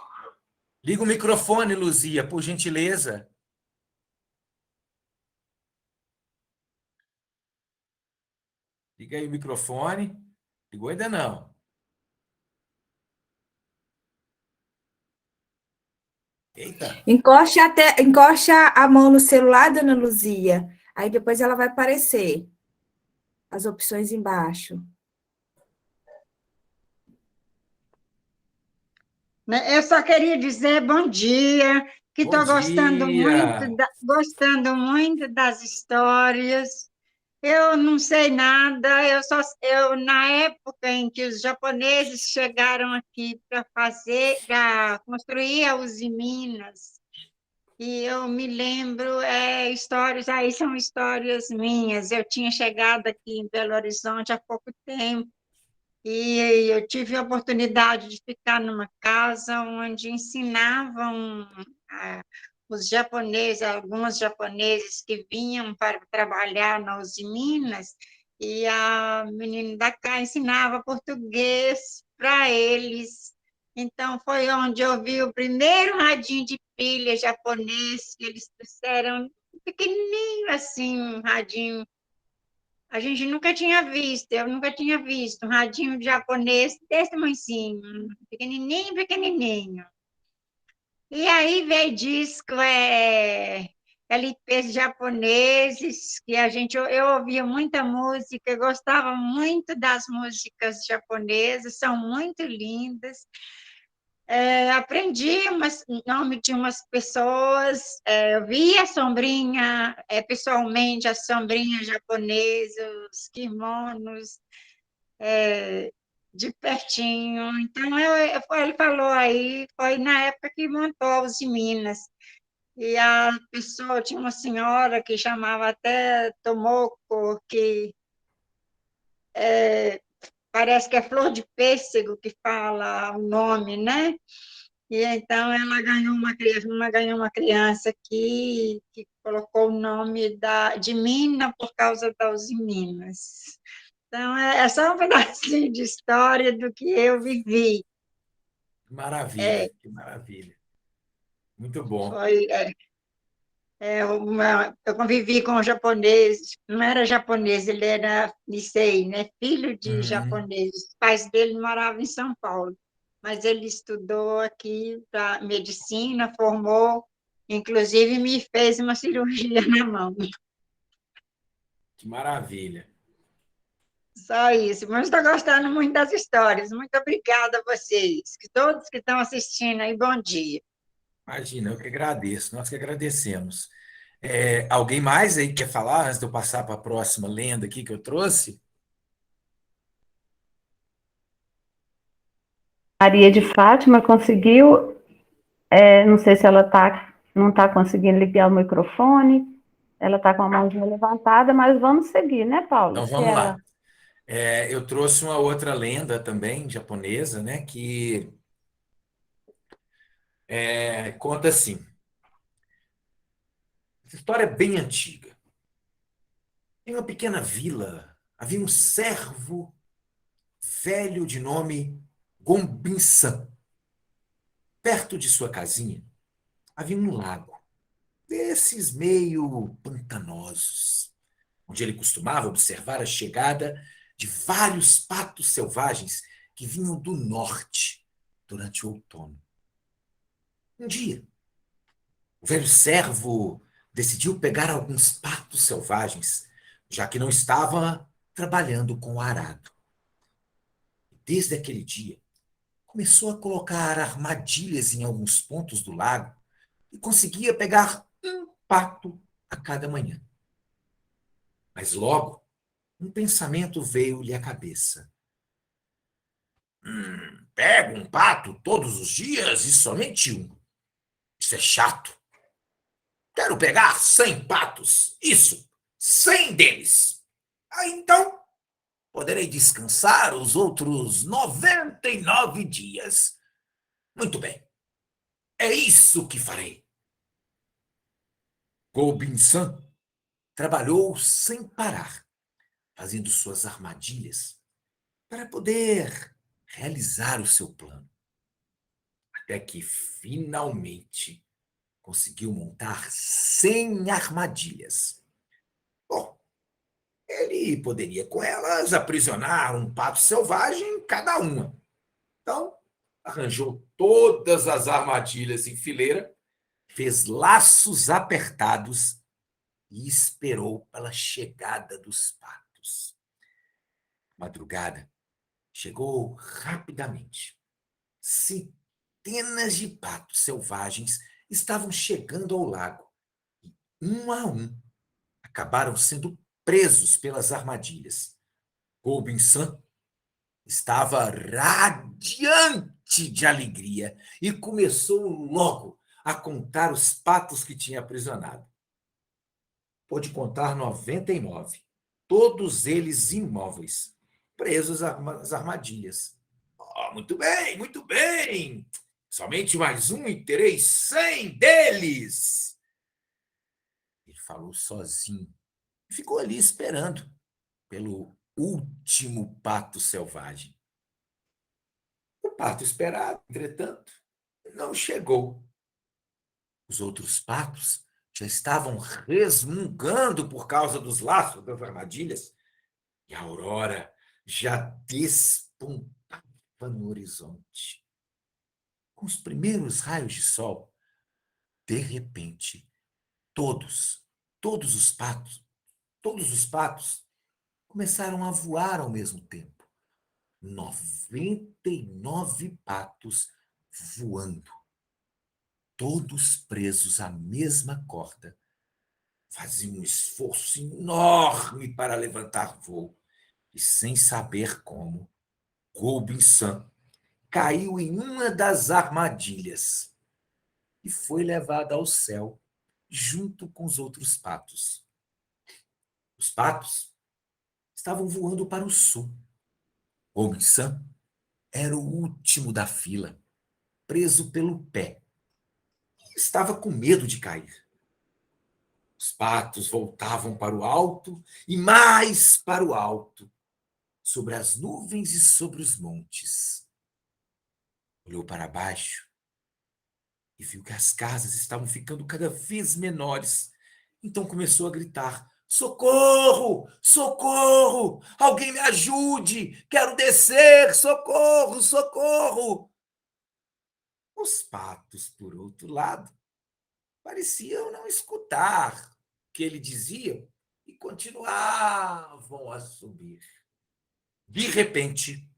Liga o microfone, Luzia, por gentileza. Liga aí o microfone. Ligou ainda não? Eita. Encosta a mão no celular, dona Luzia. Aí depois ela vai aparecer. As opções embaixo. Eu só queria dizer bom dia, que estou gostando muito das histórias. Eu não sei nada, na época em que os japoneses chegaram aqui para construir a Uzi Minas, e eu me lembro, histórias, aí são histórias minhas. Eu tinha chegado aqui em Belo Horizonte há pouco tempo, E eu tive a oportunidade de ficar numa casa onde ensinavam os japoneses, alguns japoneses que vinham para trabalhar na Usiminas, e a menina da cá ensinava português para eles. Então, foi onde eu vi o primeiro radinho de pilha japonês, que eles trouxeram pequenininho assim, um radinho. A gente nunca tinha visto, eu nunca tinha visto um radinho japonês desse tamanhozinho, pequenininho, pequenininho. E aí veio disco, LPs japoneses, que eu ouvia muita música, eu gostava muito das músicas japonesas, são muito lindas. Aprendi o nome de umas pessoas, eu vi a sombrinha, pessoalmente, a sombrinha japonesa, os kimonos, de pertinho. Então, ele falou aí, foi na época que montou os de Minas. E a pessoa, tinha uma senhora que chamava até Tomoko, que parece que é flor de pêssego que fala o nome, né? E então ela ganhou uma criança que colocou o nome de Mina por causa da Uzi Minas. Então, só um pedacinho de história do que eu vivi. Maravilha, que maravilha. Muito bom. Foi, eu convivi com um japonês, não era japonês, ele era Nisei, né? Filho de Uhum. japonês. Os pais dele moravam em São Paulo, mas ele estudou aqui para medicina, formou, inclusive me fez uma cirurgia na mão. Que maravilha. Só isso, mas estou gostando muito das histórias. Muito obrigada a vocês, que todos que estão assistindo aí, bom dia. Imagina, eu que agradeço, nós que agradecemos. Alguém mais aí quer falar antes de eu passar para a próxima lenda aqui que eu trouxe? Maria de Fátima conseguiu, não sei se ela não está conseguindo ligar o microfone, ela está com a mãozinha levantada, mas vamos seguir, né, Paulo? Então Se vamos ela... lá. Eu trouxe uma outra lenda também, japonesa, né, que conta assim. Essa história é bem antiga. Em uma pequena vila, havia um servo velho de nome Gombin-san. Perto de sua casinha, havia um lago, desses meio pantanosos, onde ele costumava observar a chegada de vários patos selvagens que vinham do norte durante o outono. Um dia, o velho servo decidiu pegar alguns patos selvagens, já que não estava trabalhando com o arado. Desde aquele dia, começou a colocar armadilhas em alguns pontos do lago e conseguia pegar um pato a cada manhã. Mas logo, um pensamento veio-lhe à cabeça. Pego um pato todos os dias e somente um. Isso é chato. Quero pegar 100 patos. Isso, 100 deles. Aí então, poderei descansar os outros 99 dias. Muito bem. É isso que farei. Gobin-san trabalhou sem parar, fazendo suas armadilhas para poder realizar o seu plano. Até que, finalmente, conseguiu montar 100 armadilhas. Bom, ele poderia, com elas, aprisionar um pato selvagem cada uma. Então, arranjou todas as armadilhas em fileira, fez laços apertados e esperou pela chegada dos patos. Madrugada chegou rapidamente. Centenas de patos selvagens estavam chegando ao lago e, um a um, acabaram sendo presos pelas armadilhas. Gobin-san estava radiante de alegria e começou logo a contar os patos que tinha aprisionado. Pôde contar 99, todos eles imóveis. presos às armadilhas. Oh, muito bem, muito bem. Somente mais um e terei 100 deles. Ele falou sozinho e ficou ali esperando pelo último pato selvagem. O pato esperado, entretanto, não chegou. Os outros patos já estavam resmungando por causa dos laços das armadilhas e a aurora já despontava no horizonte. Com os primeiros raios de sol, de repente, todos os patos começaram a voar ao mesmo tempo. 99 patos voando, todos presos à mesma corda. Faziam um esforço enorme para levantar voo e, sem saber como, Robinson caiu em uma das armadilhas e foi levado ao céu junto com os outros patos. Os patos estavam voando para o sul. Robinson era o último da fila, preso pelo pé. Estava com medo de cair. Os patos voltavam para o alto e mais para o alto, sobre as nuvens e sobre os montes. Olhou para baixo e viu que as casas estavam ficando cada vez menores. Então começou a gritar: socorro! Socorro! Alguém me ajude! Quero descer! Socorro! Socorro! Os patos, por outro lado, pareciam não escutar o que ele dizia e continuavam a subir. De repente,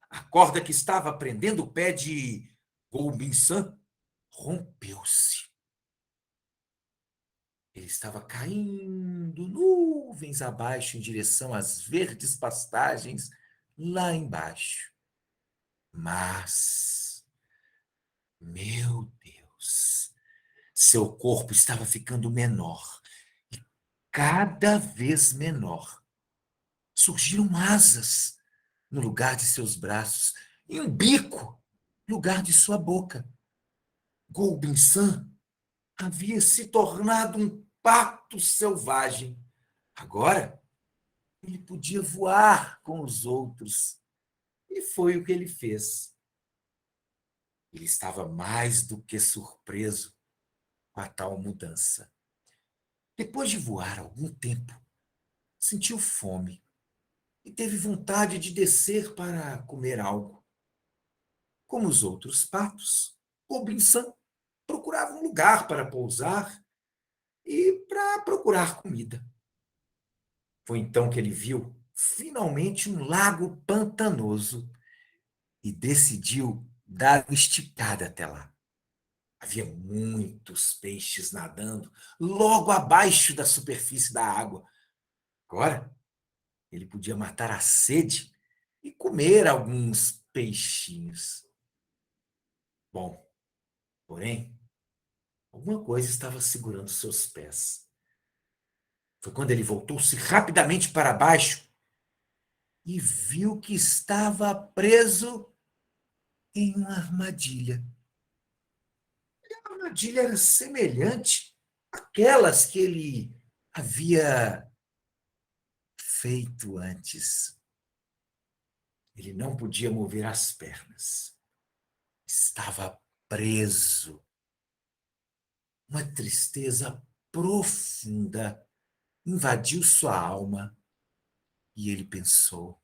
a corda que estava prendendo o pé de Golbinsan rompeu-se. Ele estava caindo nuvens abaixo em direção às verdes pastagens lá embaixo. Mas, meu Deus, seu corpo estava ficando menor e cada vez menor. Surgiram asas no lugar de seus braços e um bico no lugar de sua boca. Golbinsan havia se tornado um pato selvagem. Agora, ele podia voar com os outros. E foi o que ele fez. Ele estava mais do que surpreso com a tal mudança. Depois de voar algum tempo, sentiu fome e teve vontade de descer para comer algo. Como os outros patos, Robinson procurava um lugar para pousar e para procurar comida. Foi então que ele viu, finalmente, um lago pantanoso e decidiu dar uma esticada até lá. Havia muitos peixes nadando logo abaixo da superfície da água. Agora, ele podia matar a sede e comer alguns peixinhos. Bom, porém, alguma coisa estava segurando seus pés. Foi quando ele voltou-se rapidamente para baixo e viu que estava preso em uma armadilha. E a armadilha era semelhante àquelas que ele havia feito antes. Ele não podia mover as pernas. Estava preso. Uma tristeza profunda invadiu sua alma e ele pensou: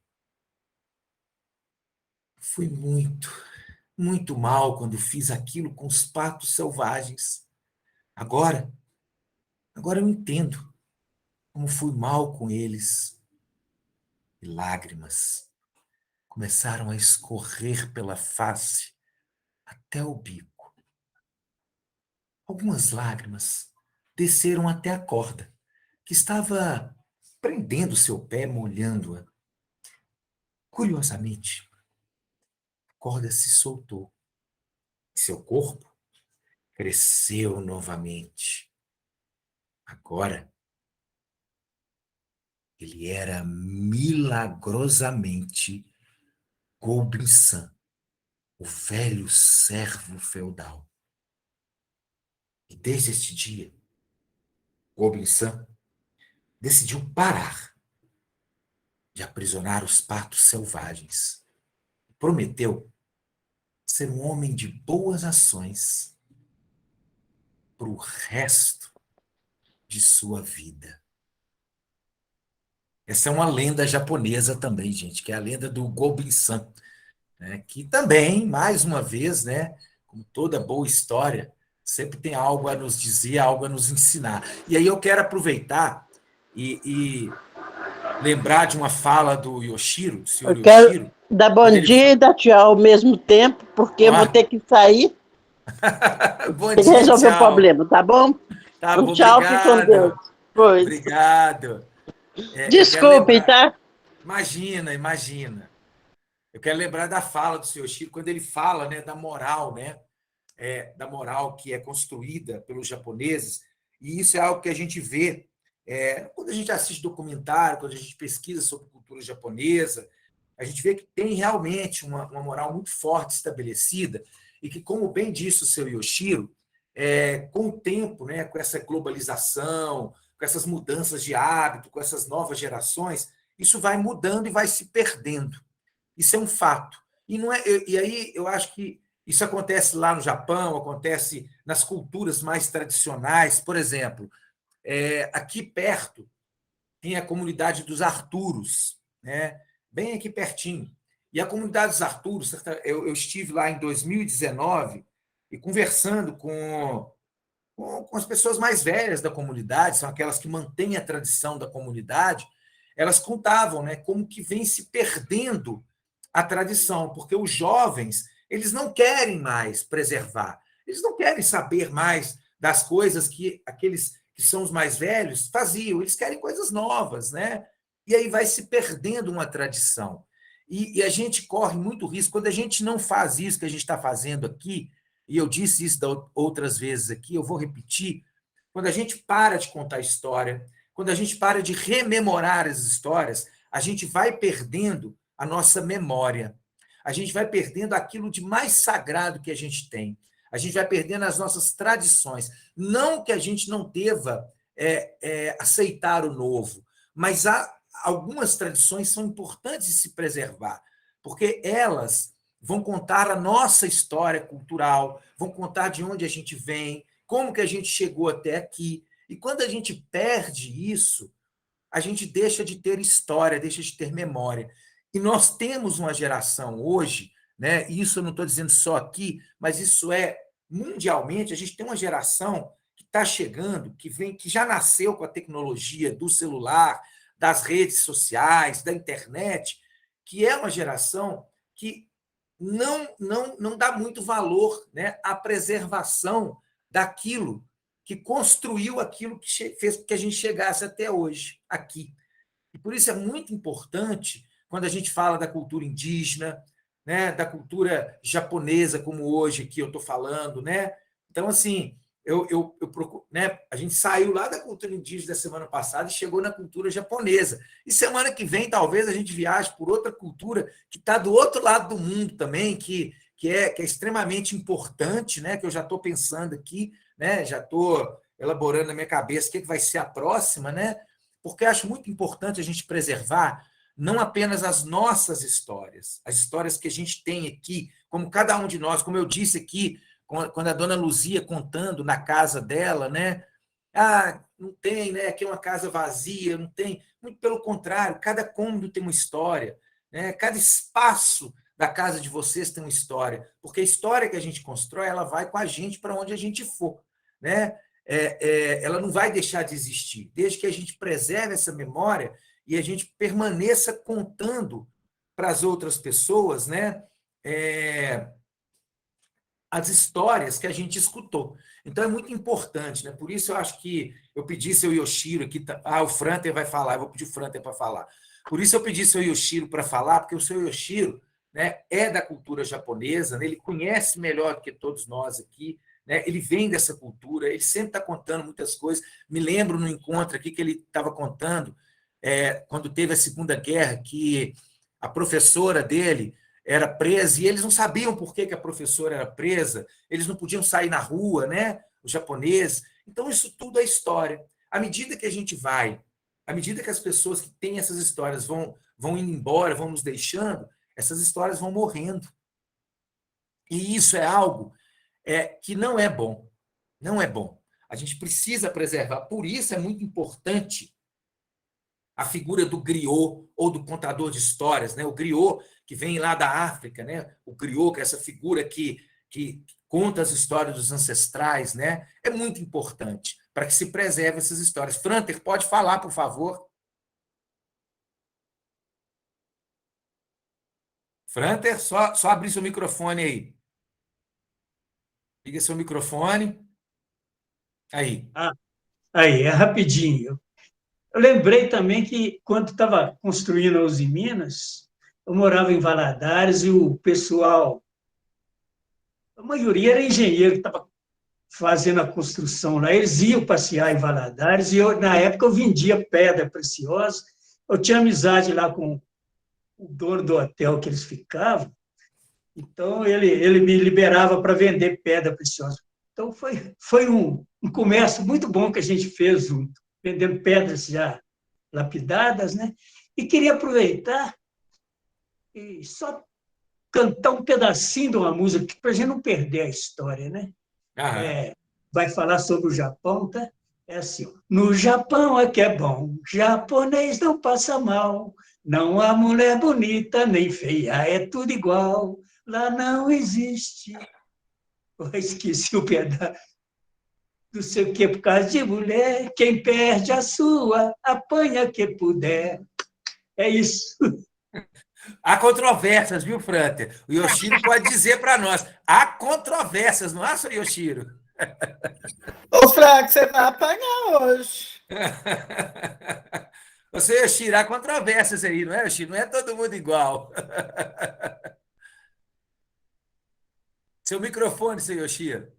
fui muito mal quando fiz aquilo com os patos selvagens. Agora eu entendo como fui mal com eles. E lágrimas começaram a escorrer pela face até o bico. Algumas lágrimas desceram até a corda, que estava prendendo seu pé, molhando-a. Curiosamente, a corda se soltou. Seu corpo cresceu novamente. Agora, ele era milagrosamente Gobin-san, o velho servo feudal. E desde este dia, Gobin-san decidiu parar de aprisionar os patos selvagens. Prometeu ser um homem de boas ações para o resto de sua vida. Essa é uma lenda japonesa também, gente, que é a lenda do Gobin-san, né? Que também, mais uma vez, né, como toda boa história, sempre tem algo a nos dizer, algo a nos ensinar. E aí eu quero aproveitar e lembrar de uma fala do Yoshiro, do senhor Eu quero Yoshiro. dar bom quando ele dia e dar tchau ao mesmo tempo, porque eu Ah. vou ter que sair. Bom Tem que dia, resolver o tchau. problema, tá bom? Tá bom, Tchau, fique com obrigado. Deus. Pois. Obrigado. Eu quero Desculpe, lembrar- tá? Imagina. Eu quero lembrar da fala do senhor Yoshiro, quando ele fala, né, da moral, né? Da moral que é construída pelos japoneses, e isso é algo que a gente vê quando a gente assiste documentário, quando a gente pesquisa sobre cultura japonesa, a gente vê que tem realmente uma moral muito forte estabelecida, e que, como bem disse o seu Yoshiro, com o tempo, né, com essa globalização, com essas mudanças de hábito, com essas novas gerações, isso vai mudando e vai se perdendo. Isso é um fato. E aí eu acho que isso acontece lá no Japão, acontece nas culturas mais tradicionais. Por exemplo, aqui perto tem a comunidade dos Arturos, né? Bem aqui pertinho. E a comunidade dos Arturos, eu estive lá em 2019 e conversando com as pessoas mais velhas da comunidade, são aquelas que mantêm a tradição da comunidade, elas contavam, né, como que vem se perdendo a tradição, porque os jovens, eles não querem mais preservar, eles não querem saber mais das coisas que aqueles que são os mais velhos faziam, eles querem coisas novas, né? E aí vai se perdendo uma tradição. E a gente corre muito risco, quando a gente não faz isso que a gente está fazendo aqui, e eu disse isso outras vezes aqui, eu vou repetir, quando a gente para de contar história, quando a gente para de rememorar as histórias, a gente vai perdendo a nossa memória, a gente vai perdendo aquilo de mais sagrado que a gente tem, a gente vai perdendo as nossas tradições. Não que a gente não deva aceitar o novo, mas algumas tradições são importantes de se preservar, porque elas vão contar a nossa história cultural, vão contar de onde a gente vem, como que a gente chegou até aqui. E quando a gente perde isso, a gente deixa de ter história, deixa de ter memória. E nós temos uma geração hoje, né? E isso eu não estou dizendo só aqui, mas isso mundialmente, a gente tem uma geração que está chegando, que já nasceu com a tecnologia do celular, das redes sociais, da internet, que é uma geração que não dá muito valor, né, à preservação daquilo que construiu aquilo que fez com que a gente chegasse até hoje, aqui. E por isso é muito importante, quando a gente fala da cultura indígena, né, da cultura japonesa, como hoje aqui eu estou falando, né? Então, assim, eu procuro, né? A gente saiu lá da cultura indígena da semana passada e chegou na cultura japonesa. E semana que vem, talvez, a gente viaje por outra cultura que está do outro lado do mundo também, que é extremamente importante, né? Que eu já estou pensando aqui, né? Já estou elaborando na minha cabeça o que vai ser a próxima, né? Porque eu acho muito importante a gente preservar não apenas as nossas histórias, as histórias que a gente tem aqui, como cada um de nós, como eu disse aqui, quando a dona Luzia contando na casa dela, né? Não tem, né? Aqui é uma casa vazia, não tem. Muito pelo contrário, cada cômodo tem uma história, né? Cada espaço da casa de vocês tem uma história, porque a história que a gente constrói, ela vai com a gente para onde a gente for, né? Ela não vai deixar de existir, desde que a gente preserve essa memória e a gente permaneça contando para as outras pessoas, né? As histórias que a gente escutou. Então, é muito importante, né? Por isso, eu acho que eu pedi seu Yoshiro aqui. O Franter vai falar, eu vou pedir o Franter para falar. Por isso, eu pedi seu Yoshiro para falar, porque o seu Yoshiro, né, é da cultura japonesa, né? Ele conhece melhor do que todos nós aqui, né? Ele vem dessa cultura, ele sempre está contando muitas coisas. Me lembro no encontro aqui que ele estava contando quando teve a Segunda Guerra, que a professora dele era presa, e eles não sabiam por que a professora era presa, eles não podiam sair na rua, né? Os japoneses. Então, isso tudo é história. À medida que a gente vai, à medida que as pessoas que têm essas histórias vão indo embora, vão nos deixando, essas histórias vão morrendo. E isso é algo que não é bom. Não é bom. A gente precisa preservar. Por isso é muito importante a figura do griot ou do contador de histórias, né? O griot que vem lá da África, né? O griot, que é essa figura que conta as histórias dos ancestrais, né? É muito importante para que se preserve essas histórias. Franter, pode falar, por favor? Franter, só abrir seu microfone aí. Liga seu microfone. Aí. Aí, é rapidinho. Eu lembrei também que, quando estava construindo a Uzi Minas, eu morava em Valadares e o pessoal, a maioria era engenheiro que estava fazendo a construção lá. Eles iam passear em Valadares e, na época, eu vendia pedra preciosa. Eu tinha amizade lá com o dono do hotel que eles ficavam, então ele me liberava para vender pedra preciosa. Então, foi um comércio muito bom que a gente fez junto, vendendo pedras já lapidadas, né? E queria aproveitar e só cantar um pedacinho de uma música para a gente não perder a história, né? Vai falar sobre o Japão, tá? É assim, ó. No Japão é que é bom, japonês não passa mal, não há mulher bonita nem feia, é tudo igual, lá não existe. Eu esqueci o pedaço. Não sei o que, por causa de mulher, quem perde a sua, apanha que puder. É isso. Há controvérsias, viu, Franter? O Yoshiro pode dizer para nós. Há controvérsias, não é, senhor Yoshiro? Ô, Frank, você vai apanhar hoje. Você, Yoshiro, há controvérsias aí, não é, Yoshiro? Não é todo mundo igual. Seu microfone, seu Yoshiro.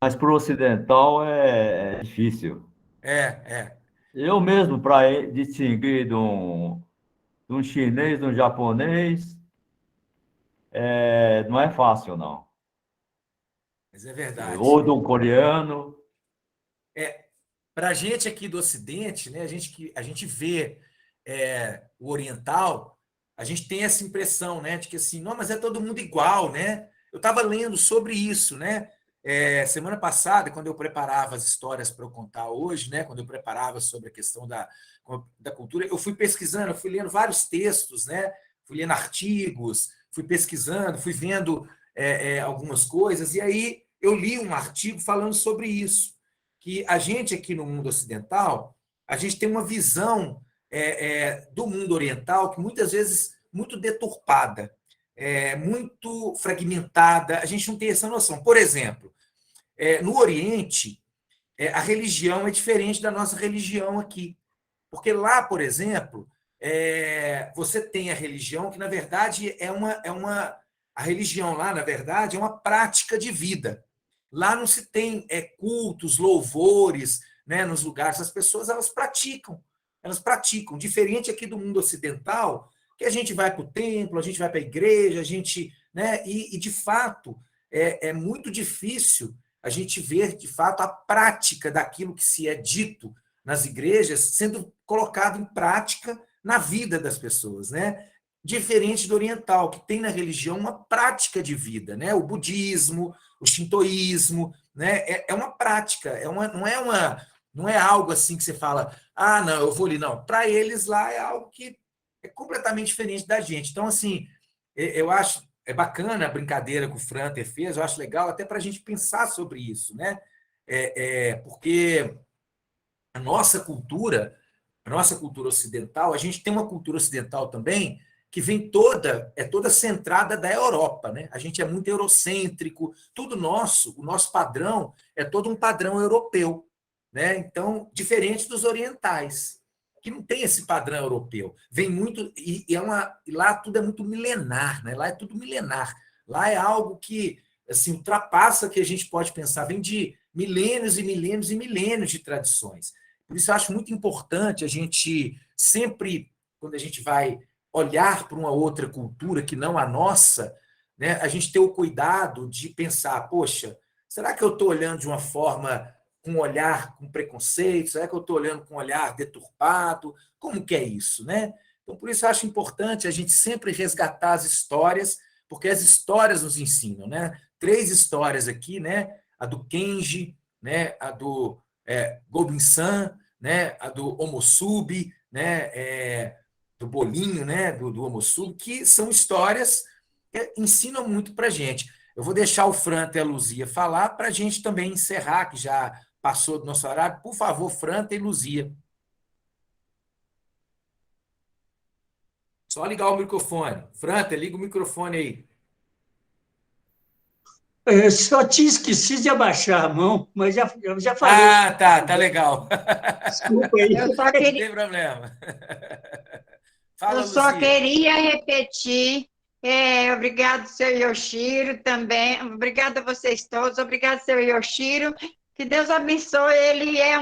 Mas para o ocidental é difícil. É. Eu mesmo, para distinguir de um chinês, de um japonês, não é fácil, não. Mas é verdade. Ou de um coreano. Para a gente aqui do Ocidente, né, a gente vê o oriental, a gente tem essa impressão, né, de que assim, não, mas é todo mundo igual, né? Eu estava lendo sobre isso, né? Semana passada, quando eu preparava as histórias para eu contar hoje, né, quando eu preparava sobre a questão da cultura, eu fui pesquisando, eu fui lendo vários textos, né, fui lendo artigos, fui pesquisando, fui vendo algumas coisas, e aí eu li um artigo falando sobre isso, que a gente aqui no mundo ocidental, a gente tem uma visão do mundo oriental que muitas vezes muito deturpada, muito fragmentada, a gente não tem essa noção. Por exemplo, no Oriente, a religião é diferente da nossa religião aqui. Porque lá, por exemplo, você tem a religião que, na verdade, a religião lá, na verdade, é uma prática de vida. Lá não se tem cultos, louvores, né, nos lugares. As pessoas, elas praticam. Diferente aqui do mundo ocidental, que a gente vai para o templo, a gente vai para a igreja, a gente, né, e de fato, é muito difícil a gente ver, de fato, a prática daquilo que se é dito nas igrejas sendo colocado em prática na vida das pessoas, né? Diferente do oriental, que tem na religião uma prática de vida, né? O budismo, o shintoísmo, né? É uma prática, não é algo assim que você fala, não, eu vou ali, não. Para eles lá é algo que é completamente diferente da gente. Então, assim, eu acho bacana a brincadeira que o Franter fez, eu acho legal até para a gente pensar sobre isso, né? Porque a nossa cultura ocidental, a gente tem uma cultura ocidental também que vem toda centrada da Europa, né? A gente é muito eurocêntrico, tudo o nosso padrão é todo um padrão europeu, né? Então, diferente dos orientais, que não tem esse padrão europeu. Vem muito e lá tudo é muito milenar, né? Lá é tudo milenar. Lá é algo que assim ultrapassa o que a gente pode pensar, vem de milênios e milênios e milênios de tradições. Por isso, eu acho muito importante a gente sempre, quando a gente vai olhar para uma outra cultura que não a nossa, né, a gente ter o cuidado de pensar, poxa, será que eu estou olhando de uma forma, com um olhar com preconceito? Será que eu estou olhando com um olhar deturpado? Como que é isso, né? Então, por isso, eu acho importante a gente sempre resgatar as histórias, porque as histórias nos ensinam, né? 3 histórias aqui, né? A do Kenji, né? A do Gobin-san, né? A do Omosubi, né? Do Bolinho, né? Do Omosubi, que são histórias que ensinam muito para a gente. Eu vou deixar o Franta e a Luzia falar para a gente também encerrar, que já passou do nosso horário. Por favor, Franta e Luzia. Só ligar o microfone. Franta, liga o microfone aí. Eu só tinha esquecido de abaixar a mão, mas eu já falei. Ah, tá legal. Desculpa aí. Eu só Não queria, tem problema. Fala, eu só Luzia. queria repetir. Obrigado, seu Yoshiro, também. Obrigada a vocês todos. Obrigado, seu Yoshiro. Que Deus abençoe. Ele é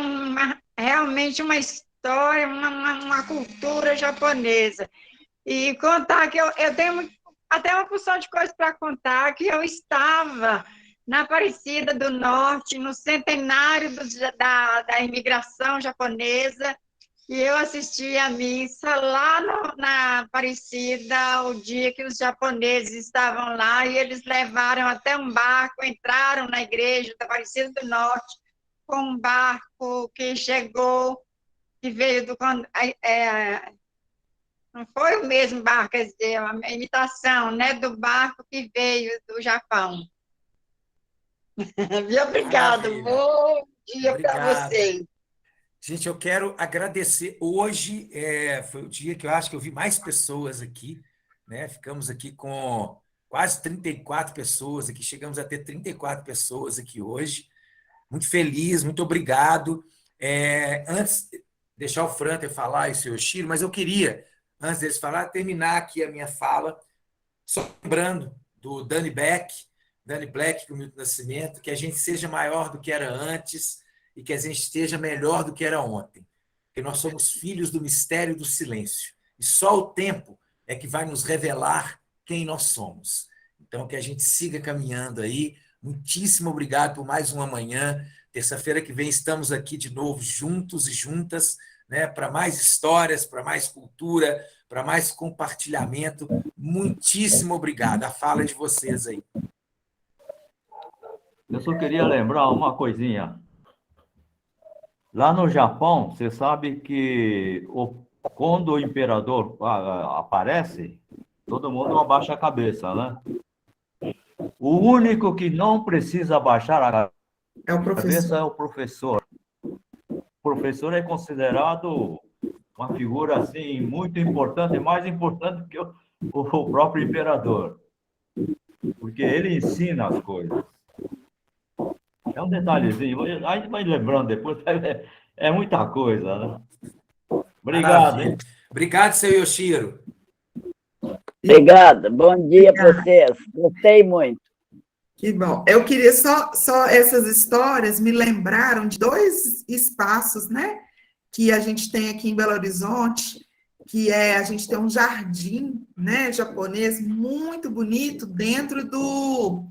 realmente uma história, uma cultura japonesa. E contar que eu tenho até uma porção de coisas para contar, que eu estava na Aparecida do Norte, no centenário da imigração japonesa, e eu assisti a missa lá na Aparecida, o dia que os japoneses estavam lá, e eles levaram até um barco, entraram na igreja da Aparecida do Norte, com um barco que chegou, que veio do... não foi o mesmo barco, quer dizer, uma imitação, né, do barco que veio do Japão. Obrigado. Maravilha. Bom dia para Obrigado. vocês. Gente, eu quero agradecer. Hoje foi o dia que eu acho que eu vi mais pessoas aqui, né? Ficamos aqui com quase 34 pessoas aqui, chegamos a ter 34 pessoas aqui hoje. Muito feliz, muito obrigado. Antes de deixar o Franta falar e o seu Yoshiro, mas eu queria, antes deles falar, terminar aqui a minha fala, só lembrando do Danny Black, com o Milton Nascimento, que a gente seja maior do que era antes e que a gente esteja melhor do que era ontem. Porque nós somos filhos do mistério do silêncio. E só o tempo é que vai nos revelar quem nós somos. Então, que a gente siga caminhando aí. Muitíssimo obrigado por mais uma manhã. Terça-feira que vem estamos aqui de novo, juntos e juntas, né, para mais histórias, para mais cultura, para mais compartilhamento. Muitíssimo obrigado. A fala é de vocês aí. Eu só queria lembrar uma coisinha. Lá no Japão, você sabe que quando o imperador aparece, todo mundo abaixa a cabeça, né? O único que não precisa abaixar a cabeça é o professor. O professor é considerado uma figura assim muito importante, mais importante que o próprio imperador, porque ele ensina as coisas. É um detalhezinho, a gente vai lembrando depois, é muita coisa, né? Obrigado, hein? Obrigado, seu Yoshiro. Obrigada. Bom dia para vocês. Gostei muito. Que bom. Eu queria só essas histórias me lembraram de 2 espaços, né? Que a gente tem aqui em Belo Horizonte, que a gente tem um jardim, né, japonês muito bonito dentro do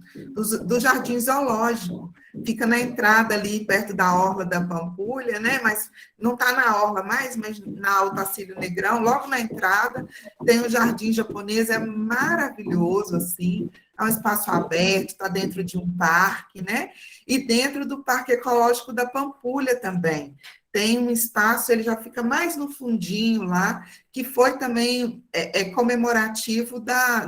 jardim zoológico. Fica na entrada ali, perto da orla da Pampulha, né? Mas não está na orla mais, mas na Otacílio Negrão, logo na entrada, tem um jardim japonês, é maravilhoso, assim, é um espaço aberto, está dentro de um parque, né? E dentro do Parque Ecológico da Pampulha também. Tem um espaço, ele já fica mais no fundinho lá, que foi também comemorativo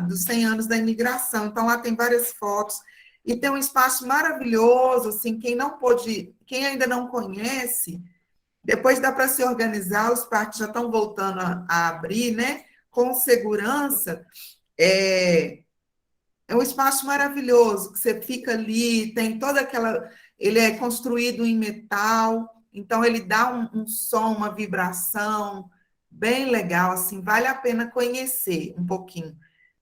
dos 100 anos da imigração. Então, lá tem várias fotos. E tem um espaço maravilhoso, assim, quem ainda não conhece, depois dá para se organizar, os parques já estão voltando a abrir, né? Com segurança. É um espaço maravilhoso, que você fica ali, tem toda aquela... Ele é construído em metal, então ele dá um som, uma vibração bem legal, assim, vale a pena conhecer um pouquinho.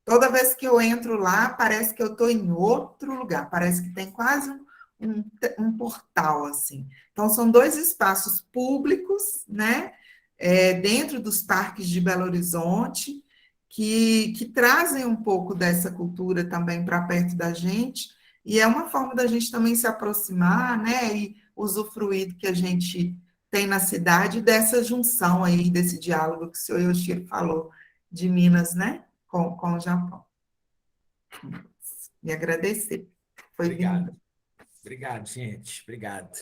Toda vez que eu entro lá, parece que eu estou em outro lugar, parece que tem quase um portal, assim. Então, são 2 espaços públicos, né, dentro dos parques de Belo Horizonte, que trazem um pouco dessa cultura também para perto da gente, e é uma forma da gente também se aproximar, né, e usufruir do que a gente tem na cidade, dessa junção aí, desse diálogo que o senhor Yoshiro falou, de Minas, né, com o Japão. E agradecer. Foi Obrigado. lindo. Obrigado, gente. Obrigado.